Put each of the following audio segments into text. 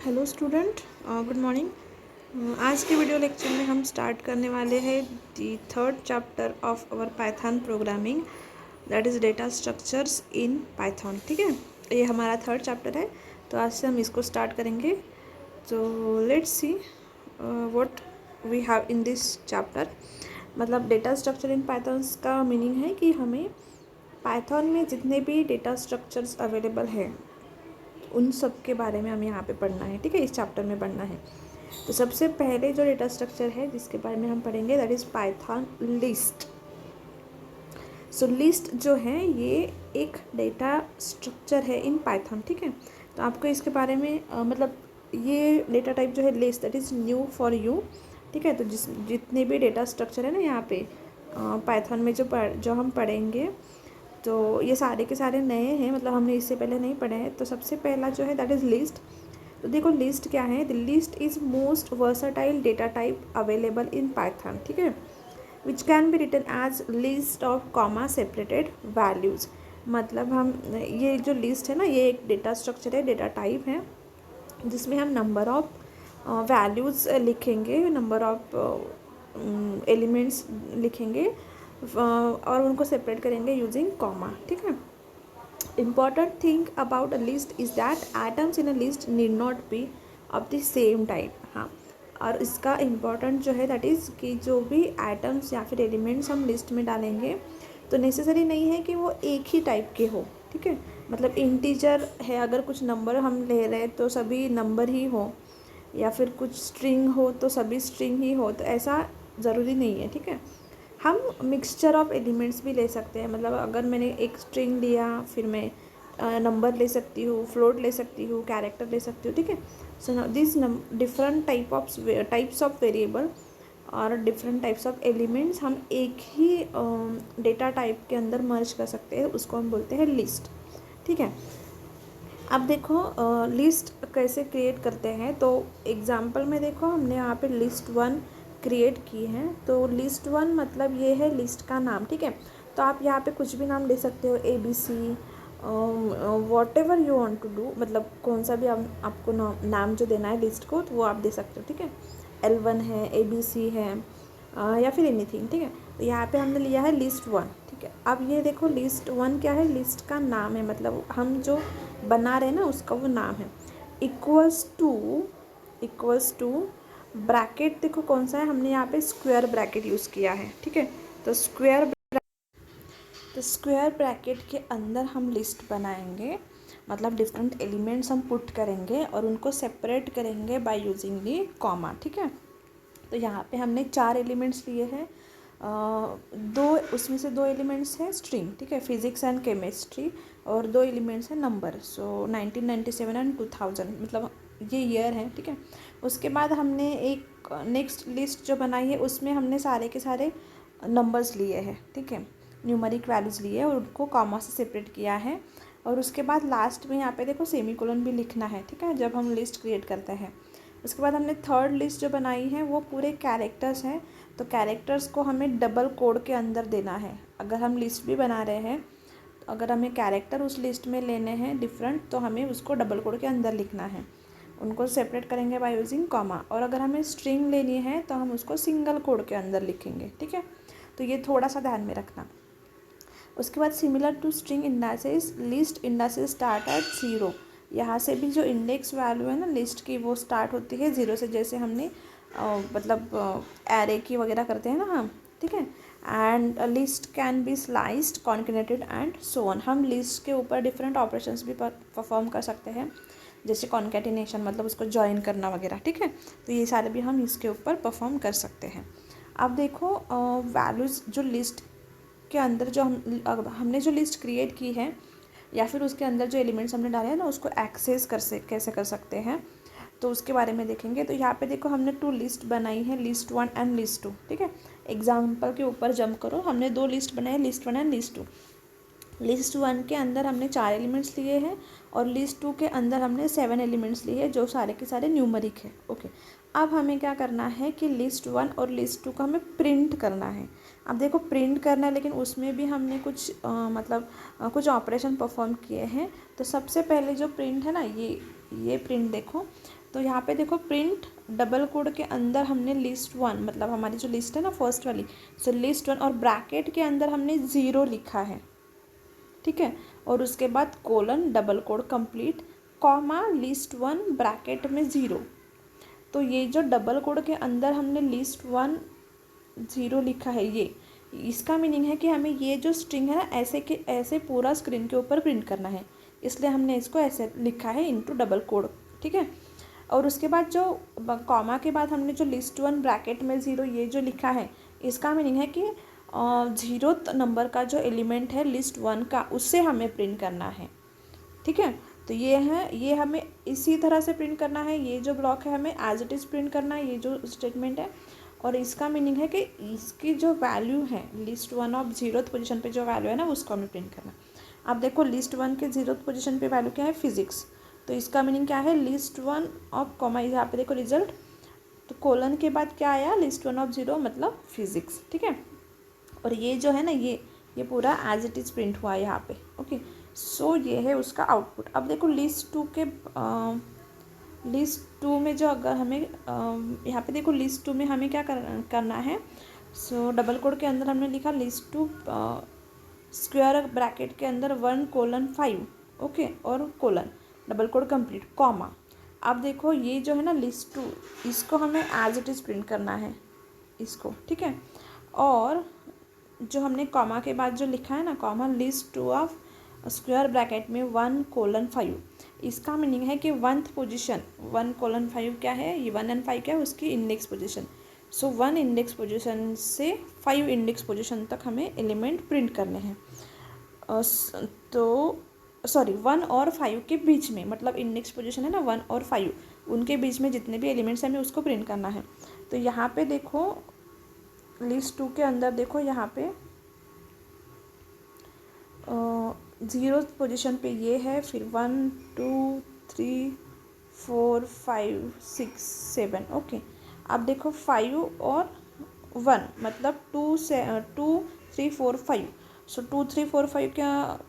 Hello student, good morning. आज के video lecture में हम स्टार्ट करने वाले हैं दी third chapter of our Python programming, that is data structures in Python. ठीक है, ये हमारा थर्ड चैप्टर है, तो आज से हम इसको स्टार्ट करेंगे। तो let's see what we have in this chapter. मतलब डेटा स्ट्रक्चर इन पाइथन का मीनिंग है कि हमें पाइथन में जितने भी डेटा स्ट्रक्चर्स अवेलेबल है उन सब के बारे में हमें यहाँ पे पढ़ना है। ठीक है, इस चैप्टर में पढ़ना है। तो सबसे पहले जो डेटा स्ट्रक्चर है जिसके बारे में हम पढ़ेंगे that is Python list. So list जो है ये एक डेटा स्ट्रक्चर है इन पाइथन। ठीक है, तो आपको इसके बारे में मतलब ये डेटा टाइप जो है list that is new for you. ठीक है, तो जितने भी डेटा स्ट्रक्चर है ना यहाँ पे पाइथन में जो हम पढ़ेंगे, तो ये सारे के सारे नए हैं, मतलब हमने इससे पहले नहीं पढ़े हैं। तो सबसे पहला जो है दैट इज़ लिस्ट। तो देखो लिस्ट क्या है, the list is most versatile data type available in Python. ठीक है, which can be written as list of comma separated values. मतलब हम ये जो लिस्ट है ना, ये एक डेटा स्ट्रक्चर है, डेटा टाइप है, जिसमें हम नंबर ऑफ वैल्यूज़ लिखेंगे, नंबर ऑफ एलिमेंट्स लिखेंगे और उनको सेपरेट करेंगे यूजिंग कॉमा। ठीक है, important thing about a list is that atoms in a list need not be of the same type। हाँ, और इसका इम्पॉर्टेंट जो है दैट इज़ कि जो भी एटम्स या फिर एलिमेंट्स हम लिस्ट में डालेंगे तो नेसेसरी नहीं है कि वो एक ही टाइप के हो। ठीक है, मतलब इंटीजर है, अगर कुछ नंबर हम ले रहे हैं तो सभी नंबर ही हो, या फिर कुछ स्ट्रिंग हो तो सभी स्ट्रिंग ही हो, तो ऐसा ज़रूरी नहीं है। ठीक है, हम मिक्सचर ऑफ एलिमेंट्स भी ले सकते हैं। मतलब अगर मैंने एक स्ट्रिंग लिया, फिर मैं नंबर ले सकती हूँ, फ्लोट ले सकती हूँ, कैरेक्टर ले सकती हूँ। ठीक है, so this different types of variable और डिफरेंट टाइप्स ऑफ एलिमेंट्स हम एक ही डेटा टाइप के अंदर मर्ज कर सकते हैं, उसको हम बोलते हैं लिस्ट। ठीक है, अब देखो लिस्ट कैसे क्रिएट करते हैं। तो एग्जांपल में देखो हमने यहाँ पे लिस्ट 1 क्रिएट की है। तो लिस्ट 1 मतलब ये है लिस्ट का नाम। ठीक है, तो आप यहाँ पे कुछ भी नाम दे सकते हो, ABC, whatever you want to do, मतलब कौन सा भी आपको नाम जो देना है लिस्ट को, तो वो आप दे सकते हो। ठीक है, L1 है, ABC है, या फिर एनीथिंग। ठीक है, तो यहाँ पे हमने लिया है लिस्ट 1। ठीक है, अब ये देखो लिस्ट 1 क्या है, लिस्ट का नाम है, मतलब हम जो बना रहे हैं ना उसका वो नाम है। इक्वल्स टू ब्रैकेट, देखो कौन सा है, हमने यहाँ पे स्क्वायर ब्रैकेट यूज़ किया है। ठीक है, तो स्क्वायर ब्रैकेट के अंदर हम लिस्ट बनाएंगे, मतलब डिफरेंट एलिमेंट्स हम पुट करेंगे और उनको सेपरेट करेंगे बाय यूजिंग दी कॉमा। ठीक है, तो यहाँ पे हमने 4 एलिमेंट्स लिए हैं, उसमें से 2 एलिमेंट्स हैं स्ट्रिंग। ठीक है, फिजिक्स एंड केमिस्ट्री, और 2 एलिमेंट्स हैं नंबर। सो 1997 एंड 2000, मतलब ये ईयर है। ठीक है, उसके बाद हमने एक नेक्स्ट लिस्ट जो बनाई है उसमें हमने सारे के सारे नंबर्स लिए हैं। ठीक है, न्यूमेरिक वैल्यूज़ लिए और उनको कॉमा से सेपरेट किया है। और उसके बाद लास्ट में यहाँ पे देखो सेमीकोलन भी लिखना है। ठीक है, जब हम लिस्ट क्रिएट करते हैं। उसके बाद हमने थर्ड लिस्ट जो बनाई है वो पूरे कैरेक्टर्स हैं, तो कैरेक्टर्स को हमें डबल कोड के अंदर देना है। अगर हम लिस्ट भी बना रहे हैं, तो अगर हमें कैरेक्टर उस लिस्ट में लेने हैं डिफरेंट, तो हमें उसको डबल कोड के अंदर लिखना है, उनको सेपरेट करेंगे बाय यूजिंग कॉमा। और अगर हमें स्ट्रिंग लेनी है तो हम उसको सिंगल कोड के अंदर लिखेंगे। ठीक है, तो ये थोड़ा सा ध्यान में रखना। उसके बाद similar to string indexes, list indexes start at 0। यहाँ से भी जो इंडेक्स वैल्यू है ना लिस्ट की, वो स्टार्ट होती है 0 से, जैसे हमने मतलब एरे की वगैरह करते हैं ना हम। ठीक है, and list can be sliced, concatenated and so on. हम लिस्ट के ऊपर डिफरेंट ऑपरेशंस भी परफॉर्म कर सकते हैं, जैसे कॉन्केटिनेशन, मतलब उसको ज्वाइन करना वगैरह। ठीक है, तो ये सारे भी हम इसके ऊपर परफॉर्म कर सकते हैं। अब देखो वैल्यूज़ जो लिस्ट के अंदर जो हमने जो लिस्ट क्रिएट की है, या फिर उसके अंदर जो एलिमेंट्स हमने डाले हैं ना, उसको एक्सेस कैसे कर सकते हैं, तो उसके बारे में देखेंगे। तो यहाँ पे देखो हमने 2 लिस्ट बनाई है, लिस्ट 1 एंड लिस्ट 2। ठीक है, एग्जाम्पल के ऊपर जंप करो, हमने 2 लिस्ट बनाई, लिस्ट 1 एंड लिस्ट 2। लिस्ट 1 के अंदर हमने 4 एलिमेंट्स लिए हैं और लिस्ट 2 के अंदर हमने 7 एलिमेंट्स लिए हैं जो सारे के सारे न्यूमरिक है। ओके, अब हमें क्या करना है कि लिस्ट 1 और लिस्ट 2 को हमें प्रिंट करना है। अब देखो प्रिंट करना है, लेकिन उसमें भी हमने कुछ कुछ ऑपरेशन परफॉर्म किए हैं। तो सबसे पहले जो प्रिंट है ना, ये प्रिंट देखो, तो यहाँ पे देखो प्रिंट डबल कोड के अंदर हमने लिस्ट 1, मतलब हमारी जो लिस्ट है ना फर्स्ट वाली, सो लिस्ट 1 और ब्रैकेट के अंदर हमने 0 लिखा है, ठीक है। और उसके बाद colon double quote complete comma list 1 bracket में 0। तो ये जो डबल कोड के अंदर हमने लिस्ट 1 0 लिखा है, ये इसका मीनिंग है कि हमें ये जो स्ट्रिंग है ना ऐसे के ऐसे पूरा स्क्रीन के ऊपर प्रिंट करना है, इसलिए हमने इसको ऐसे लिखा है इनटू डबल कोड, ठीक है। और उसके बाद जो कॉमा के बाद हमने जो लिस्ट 1 ब्रैकेट में 0 ये जो लिखा है, इसका मीनिंग है कि 0th नंबर का जो एलिमेंट है लिस्ट 1 का, उससे हमें प्रिंट करना है, ठीक है। तो ये है, ये हमें इसी तरह से प्रिंट करना है। ये जो ब्लॉक है हमें एज इट इज़ प्रिंट करना है, ये जो स्टेटमेंट है। और इसका मीनिंग है कि इसकी जो वैल्यू है लिस्ट 1 ऑफ 0th पोजीशन पे जो वैल्यू है ना, उसको हमें प्रिंट करना है। अब देखो लिस्ट 1 के 0th पोजीशन पे वैल्यू क्या है, फिजिक्स। तो इसका मीनिंग क्या है, लिस्ट 1 ऑफ कॉमा, यहाँ पे देखो रिजल्ट, तो कोलन के बाद क्या आया, लिस्ट 1 ऑफ 0 मतलब फिजिक्स, ठीक है। और ये जो है ना, ये पूरा एज इट इज़ प्रिंट हुआ है यहाँ पे। ओके, सो ये है उसका आउटपुट। अब देखो लिस्ट 2 में जो अगर हमें यहाँ पे देखो लिस्ट 2 में हमें क्या करना है। सो डबल कोड के अंदर हमने लिखा लिस्ट 2 स्क्वायर ब्रैकेट के अंदर 1:5, ओके, और colon double quote complete comma. अब देखो ये जो है ना लिस्ट 2, इसको हमें एज इट इज़ प्रिंट करना है इसको, ठीक है। और जो हमने कॉमा के बाद जो लिखा है ना, comma list 2 of square bracket में 1:5, इसका मीनिंग है कि 1th पोजीशन 1:5 क्या है, ये 1 और 5 क्या है, उसकी इंडेक्स पोजीशन। सो 1 इंडेक्स पोजीशन से 5 इंडेक्स पोजीशन तक हमें एलिमेंट प्रिंट करने हैं। तो सॉरी 1 और 5 के बीच में, मतलब इंडेक्स पोजीशन है ना 1 और 5, उनके बीच में जितने भी एलिमेंट्स हैं हमें उसको प्रिंट करना है। तो यहाँ पे देखो लिस्ट 2 के अंदर देखो यहाँ पे 0th पोजीशन पे ये है, फिर 1 2 3 4 5 6 7, ओके। अब देखो 5 और 1 मतलब 2 3 4 5। सो 2 3 4 5 क्या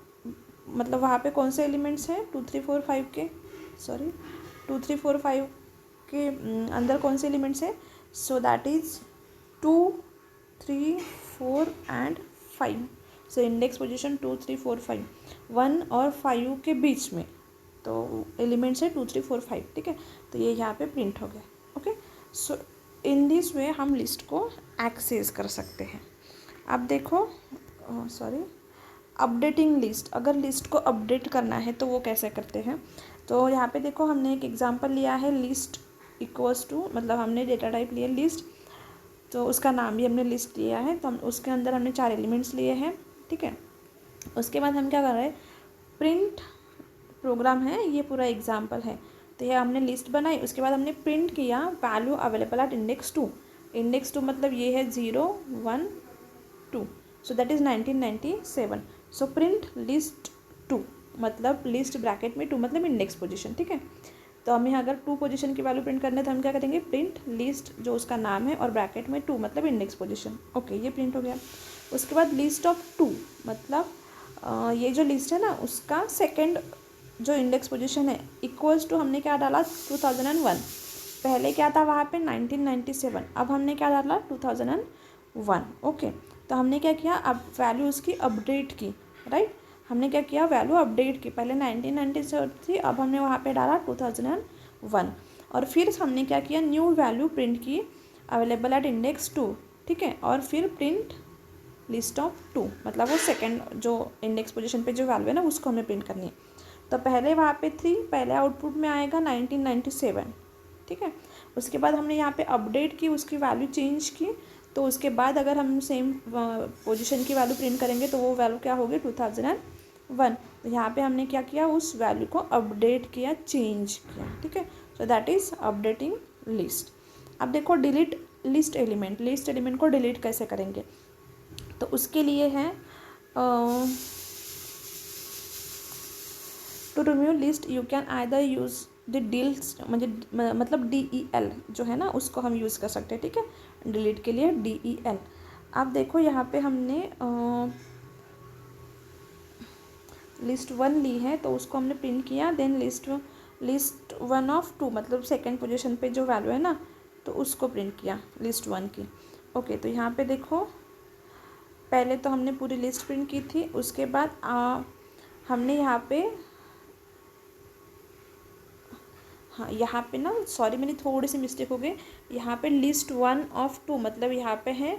मतलब वहाँ पे कौन से एलिमेंट्स हैं 2 3 4 5 के, सॉरी 2 3 4 5 के अंदर कौन से एलिमेंट्स हैं। सो that is 2 3 4 and 5। So index position 2 3 4 5, 1 और 5 के बीच में तो एलिमेंट्स है 2 3 4 5, ठीक है। तो ये यहाँ पे प्रिंट हो गया, okay. So in this way हम लिस्ट को एक्सेस कर सकते हैं। अब देखो अपडेटिंग लिस्ट, अगर लिस्ट को अपडेट करना है तो वो कैसे करते हैं। तो यहाँ पे देखो हमने एक एग्जांपल लिया है, लिस्ट इक्वल्स टू, मतलब हमने डेटा टाइप लिया लिस्ट, तो उसका नाम भी हमने लिस्ट लिया है। तो हम उसके अंदर हमने 4 एलिमेंट्स लिए हैं, ठीक है। उसके बाद हम क्या कर रहे हैं, प्रिंट प्रोग्राम है, ये पूरा एग्जांपल है। तो ये हमने लिस्ट बनाई, उसके बाद हमने प्रिंट किया value available at index 2। Index 2 मतलब ये है 0 1 2, सो that is 1997। So print list 2 मतलब लिस्ट ब्रैकेट में 2 मतलब इंडेक्स पोजीशन, ठीक है। तो हमें अगर 2 पोजीशन की वैल्यू प्रिंट करने तो हम क्या करेंगे, प्रिंट लिस्ट जो उसका नाम है और ब्रैकेट में 2 मतलब इंडेक्स पोजीशन, ओके, ये प्रिंट हो गया। उसके बाद लिस्ट ऑफ 2 मतलब ये जो लिस्ट है ना उसका सेकंड जो इंडेक्स पोजीशन है इक्वल्स टू, हमने क्या डाला 2001, पहले क्या था वहाँ पे 1997, अब हमने क्या डाला 2001, ओके। तो हमने क्या किया, अब वैल्यू उसकी अपडेट की, राइट। हमने क्या किया, वैल्यू अपडेट की, पहले 1997 थी, अब हमने वहाँ पे डाला 2001। और फिर हमने क्या किया, न्यू वैल्यू प्रिंट की अवेलेबल एट इंडेक्स 2, ठीक है। और फिर प्रिंट लिस्ट ऑफ 2 मतलब वो सेकंड जो इंडेक्स पोजीशन पे जो वैल्यू है ना उसको हमें प्रिंट करनी है। तो पहले वहाँ पे 3, पहले आउटपुट में आएगा 1997, ठीक है। उसके बाद हमने यहाँ पे अपडेट की, उसकी वैल्यू चेंज की, तो उसके बाद अगर हम सेम पोजीशन की वैल्यू प्रिंट करेंगे तो वो वैल्यू क्या होगी 2001। तो यहाँ पे हमने क्या किया, उस वैल्यू को अपडेट किया, चेंज किया, ठीक है। So that is updating list. अब देखो डिलीट लिस्ट एलिमेंट को डिलीट कैसे करेंगे। तो उसके लिए है to remove list you can either use the dels, मतलब DEL जो है ना उसको हम यूज़ कर सकते हैं, ठीक है। डिलीट के लिए DEL। अब देखो यहाँ पे हमने लिस्ट 1 ली है तो उसको हमने प्रिंट किया, देन लिस्ट 1 ऑफ 2 मतलब सेकेंड पोजीशन पे जो वैल्यू है ना तो उसको प्रिंट किया लिस्ट 1 की। ओके, तो यहाँ पे देखो पहले तो हमने पूरी लिस्ट प्रिंट की थी, उसके बाद हमने यहाँ पे यहाँ पे ना सॉरी मेरी थोड़ी सी मिस्टेक हो गई, यहाँ पे लिस्ट 1 ऑफ 2 मतलब यहाँ पे है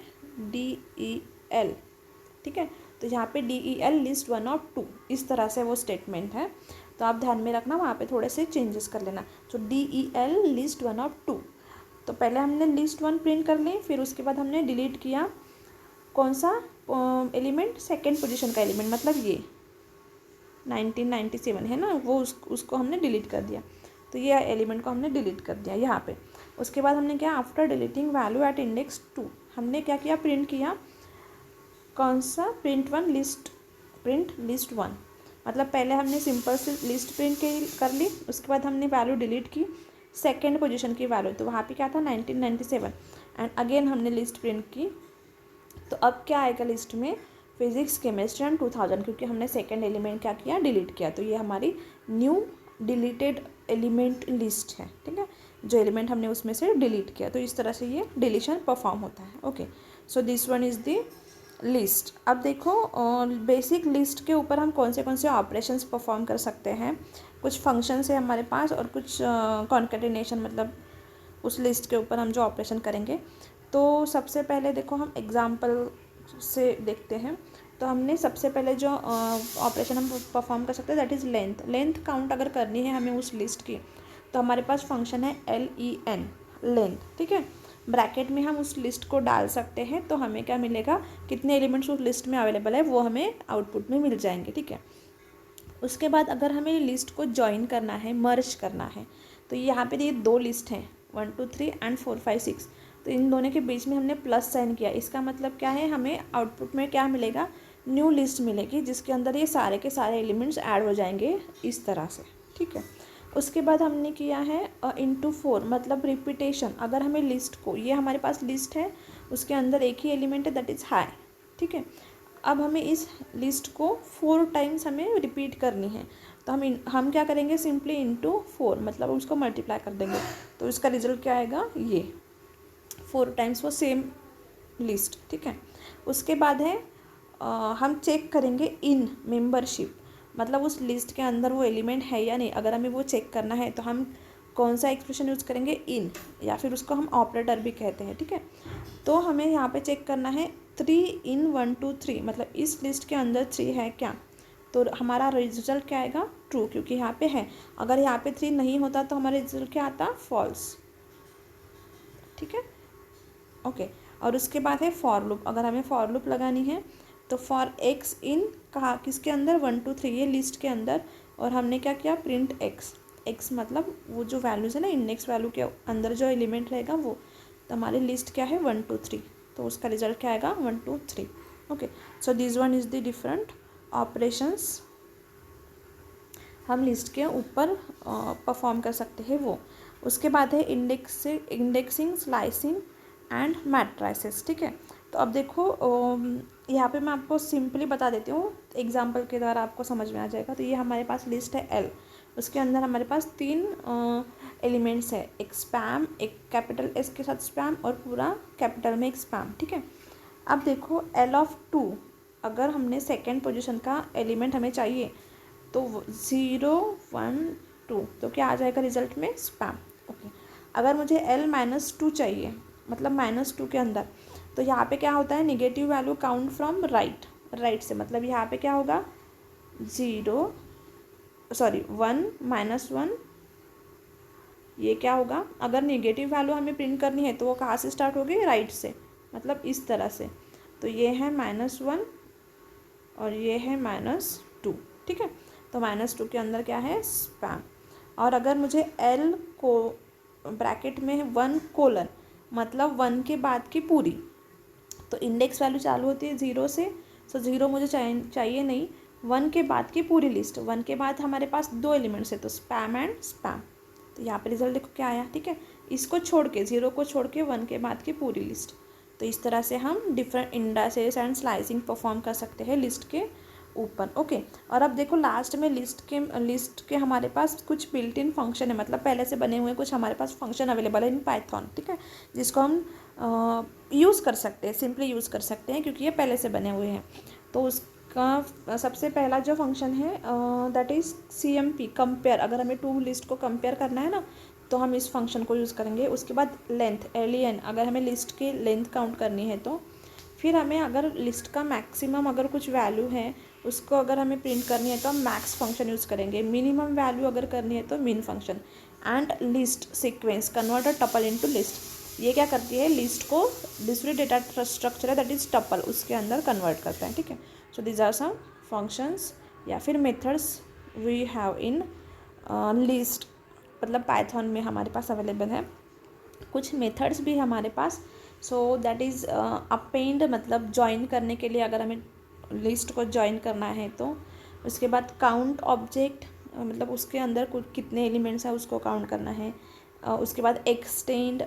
DEL, ठीक है। तो यहाँ पे DEL लिस्ट 1 ऑफ 2 इस तरह से वो स्टेटमेंट है, तो आप ध्यान में रखना वहाँ पे थोड़े से चेंजेस कर लेना। तो DEL लिस्ट 1 ऑफ 2, तो पहले हमने लिस्ट 1 प्रिंट कर ली, फिर उसके बाद हमने डिलीट किया कौन सा एलिमेंट, सेकेंड पोजीशन का एलिमेंट, मतलब ये 1997 है ना वो उसको हमने डिलीट कर दिया। तो ये एलिमेंट को हमने डिलीट कर दिया यहाँ पे। उसके बाद हमने क्या, after deleting value at index 2 हमने क्या किया, प्रिंट किया कौन सा, प्रिंट लिस्ट 1, मतलब पहले हमने सिंपल सी लिस्ट प्रिंट कर ली, उसके बाद हमने वैल्यू डिलीट की सेकेंड पोजीशन की वैल्यू, तो वहाँ पे क्या था 1997, एंड अगेन हमने लिस्ट प्रिंट की। तो अब क्या आएगा लिस्ट में, फिजिक्स केमिस्ट्री एंड 2000, क्योंकि हमने सेकेंड एलिमेंट क्या किया, डिलीट किया, तो ये हमारी न्यू डिलीटेड एलिमेंट लिस्ट है, ठीक है, जो एलिमेंट हमने उसमें से डिलीट किया। तो इस तरह से ये डिलीशन परफॉर्म होता है। Okay, so this one is the list. अब देखो बेसिक लिस्ट के ऊपर हम कौन से ऑपरेशंस परफॉर्म कर सकते हैं, कुछ फंक्शंस है हमारे पास और कुछ कॉन्केटिनेशन, मतलब उस लिस्ट के ऊपर हम जो ऑपरेशन करेंगे। तो सबसे पहले देखो हम एग्जाम्पल से देखते हैं। तो हमने सबसे पहले जो ऑपरेशन हम परफॉर्म कर सकते हैं दैट इज़ लेंथ काउंट अगर करनी है हमें उस लिस्ट की, तो हमारे पास फंक्शन है LEN, लेंथ, ठीक है। ब्रैकेट में हम उस लिस्ट को डाल सकते हैं, तो हमें क्या मिलेगा, कितने एलिमेंट्स उस लिस्ट में अवेलेबल है वो हमें आउटपुट में मिल जाएंगे, ठीक है। उसके बाद अगर हमें लिस्ट को ज्वाइन करना है, मर्ज करना है, तो यहाँ पे ये 2 लिस्ट हैं 1 2 3 एंड 4 5 6, तो इन दोनों के बीच में हमने प्लस साइन किया, इसका मतलब क्या है, हमें आउटपुट में क्या मिलेगा, न्यू लिस्ट मिलेगी जिसके अंदर ये सारे के सारे एलिमेंट्स ऐड हो जाएंगे इस तरह से, ठीक है। उसके बाद हमने किया है इंटू 4 मतलब रिपीटेशन, अगर हमें लिस्ट को, ये हमारे पास लिस्ट है उसके अंदर एक ही एलिमेंट है दैट इज़ हाई, ठीक है। अब हमें इस लिस्ट को 4 टाइम्स हमें रिपीट करनी है, तो हम क्या करेंगे, सिंपली इंटू 4 मतलब उसको मल्टीप्लाई कर देंगे, तो इसका रिजल्ट क्या आएगा, ये 4 टाइम्स वो सेम लिस्ट, ठीक है। उसके बाद है हम चेक करेंगे इन मेंबरशिप, मतलब उस लिस्ट के अंदर वो एलिमेंट है या नहीं, अगर हमें वो चेक करना है तो हम कौन सा एक्सप्रेशन यूज़ करेंगे, इन, या फिर उसको हम ऑपरेटर भी कहते हैं, ठीक है। तो हमें यहाँ पे चेक करना है 3 in 1 2 3 मतलब इस लिस्ट के अंदर 3 है क्या, तो हमारा रिजल्ट क्या आएगा, ट्रू, क्योंकि यहाँ पे है। अगर यहाँ पे 3 नहीं होता तो हमारा रिजल्ट क्या आता, फॉल्स, ठीक है। ओके, और उसके बाद है फॉर लूप, अगर हमें फॉर लूप लगानी है तो फॉर एक्स इन कहा किसके अंदर, 1 2 3 ये लिस्ट के अंदर, और हमने क्या किया, प्रिंट एक्स मतलब वो जो वैल्यूज़ है ना इंडेक्स वैल्यू के अंदर जो एलिमेंट रहेगा वो, तो हमारी लिस्ट क्या है 1 2 3, तो उसका रिजल्ट क्या आएगा 1 2 3। Okay, so this one is the different operations हम लिस्ट के ऊपर परफॉर्म कर सकते हैं वो। उसके बाद है इंडेक्सिंग, स्लाइसिंग एंड मैट्राइसेस, ठीक है। तो अब देखो यहाँ पे मैं आपको सिंपली बता देती हूँ, एग्जांपल के द्वारा आपको समझ में आ जाएगा। तो ये हमारे पास लिस्ट है L, उसके अंदर हमारे पास 3 एलिमेंट्स है, एक स्पैम, एक कैपिटल S के साथ स्पैम और पूरा कैपिटल में एक स्पैम, ठीक है। अब देखो L ऑफ 2, अगर हमने सेकेंड पोजीशन का एलिमेंट हमें चाहिए तो 0 1 2, तो क्या आ जाएगा रिजल्ट में, स्पैम। ओके, अगर मुझे L-2 चाहिए मतलब -2 के अंदर, तो यहाँ पे क्या होता है, negative value count from right से, मतलब यहाँ पे क्या होगा 1 -1, ये क्या होगा, अगर निगेटिव वैल्यू हमें प्रिंट करनी है तो वो कहाँ से स्टार्ट होगी, राइट से, मतलब इस तरह से। तो ये है -1 और ये है -2, ठीक है। तो -2 के अंदर क्या है, स्पैम। और अगर मुझे L को ब्रैकेट में 1 कोलन मतलब 1 के बाद की पूरी, तो इंडेक्स वैल्यू चालू होती है 0 से, सो 0 मुझे चाहिए नहीं, 1 के बाद की पूरी लिस्ट। 1 के बाद हमारे पास 2 एलिमेंट्स है तो स्पैम एंड स्पैम। तो यहाँ पे रिजल्ट देखो क्या आया, ठीक है। इसको छोड़ के 0 को छोड़ के 1 के बाद की पूरी लिस्ट। तो इस तरह से हम different indices and slicing perform कर सकते हैं लिस्ट के ऊपर। ओके, और अब देखो लास्ट में लिस्ट के हमारे पास कुछ बिल्ट इन फंक्शन है, मतलब पहले से बने हुए कुछ हमारे पास फंक्शन अवेलेबल है इन पाइथन, ठीक है, जिसको हम यूज़ कर सकते हैं, सिंपली यूज़ कर सकते हैं क्योंकि ये पहले से बने हुए हैं। तो उसका सबसे पहला जो फंक्शन है दैट इज़ CMP, कंपेयर। अगर हमें 2 लिस्ट को कंपेयर करना है ना तो हम इस फंक्शन को यूज़ करेंगे। उसके बाद लेंथ, LEN, अगर हमें लिस्ट की लेंथ काउंट करनी है तो फिर हमें अगर लिस्ट का मैक्सिमम अगर कुछ वैल्यू है उसको अगर हमें प्रिंट करनी है तो हम मैक्स फंक्शन यूज़ करेंगे। मिनिमम वैल्यू अगर करनी है तो min function. And list sequence convert a tuple into list, ये क्या करती है, लिस्ट को दूसरी डेटा स्ट्रक्चर है दैट इज टपल, उसके अंदर कन्वर्ट करता है, ठीक है। So these are some functions या फिर methods we have in list, मतलब पाइथन में हमारे पास अवेलेबल है। कुछ मेथड्स भी हमारे पास, सो दैट इज़ अपेंड, मतलब ज्वाइन करने के लिए अगर हमें लिस्ट को ज्वाइन करना है तो। उसके बाद काउंट ऑब्जेक्ट, मतलब उसके अंदर कुछ कितने एलिमेंट्स हैं उसको काउंट करना है। उसके बाद एक्सटेंड,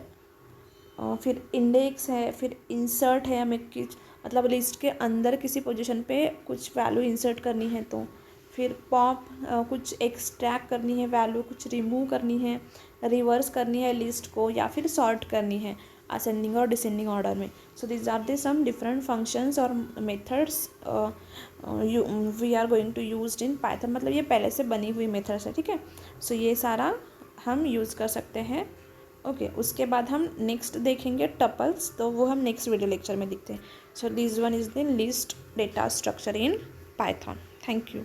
फिर इंडेक्स है, फिर इंसर्ट है, हमें किस मतलब लिस्ट के अंदर किसी पोजीशन पे कुछ वैल्यू इंसर्ट करनी है तो। फिर पॉप, कुछ एक्सट्रैक्ट करनी है वैल्यू, कुछ रिमूव करनी है, रिवर्स करनी है लिस्ट को, या फिर सॉर्ट करनी है असेंडिंग और डिसेंडिंग ऑर्डर में। So this are the some different functions और methods we are going to use in Python, मतलब ये पहले से बनी हुई मेथड्स है, ठीक है। सो ये सारा हम यूज़ कर सकते हैं। ओके, उसके बाद हम नेक्स्ट देखेंगे टपल्स, तो वो हम नेक्स्ट वीडियो लेक्चर में देखते हैं। So this one is the list data structure in Python. Thank you.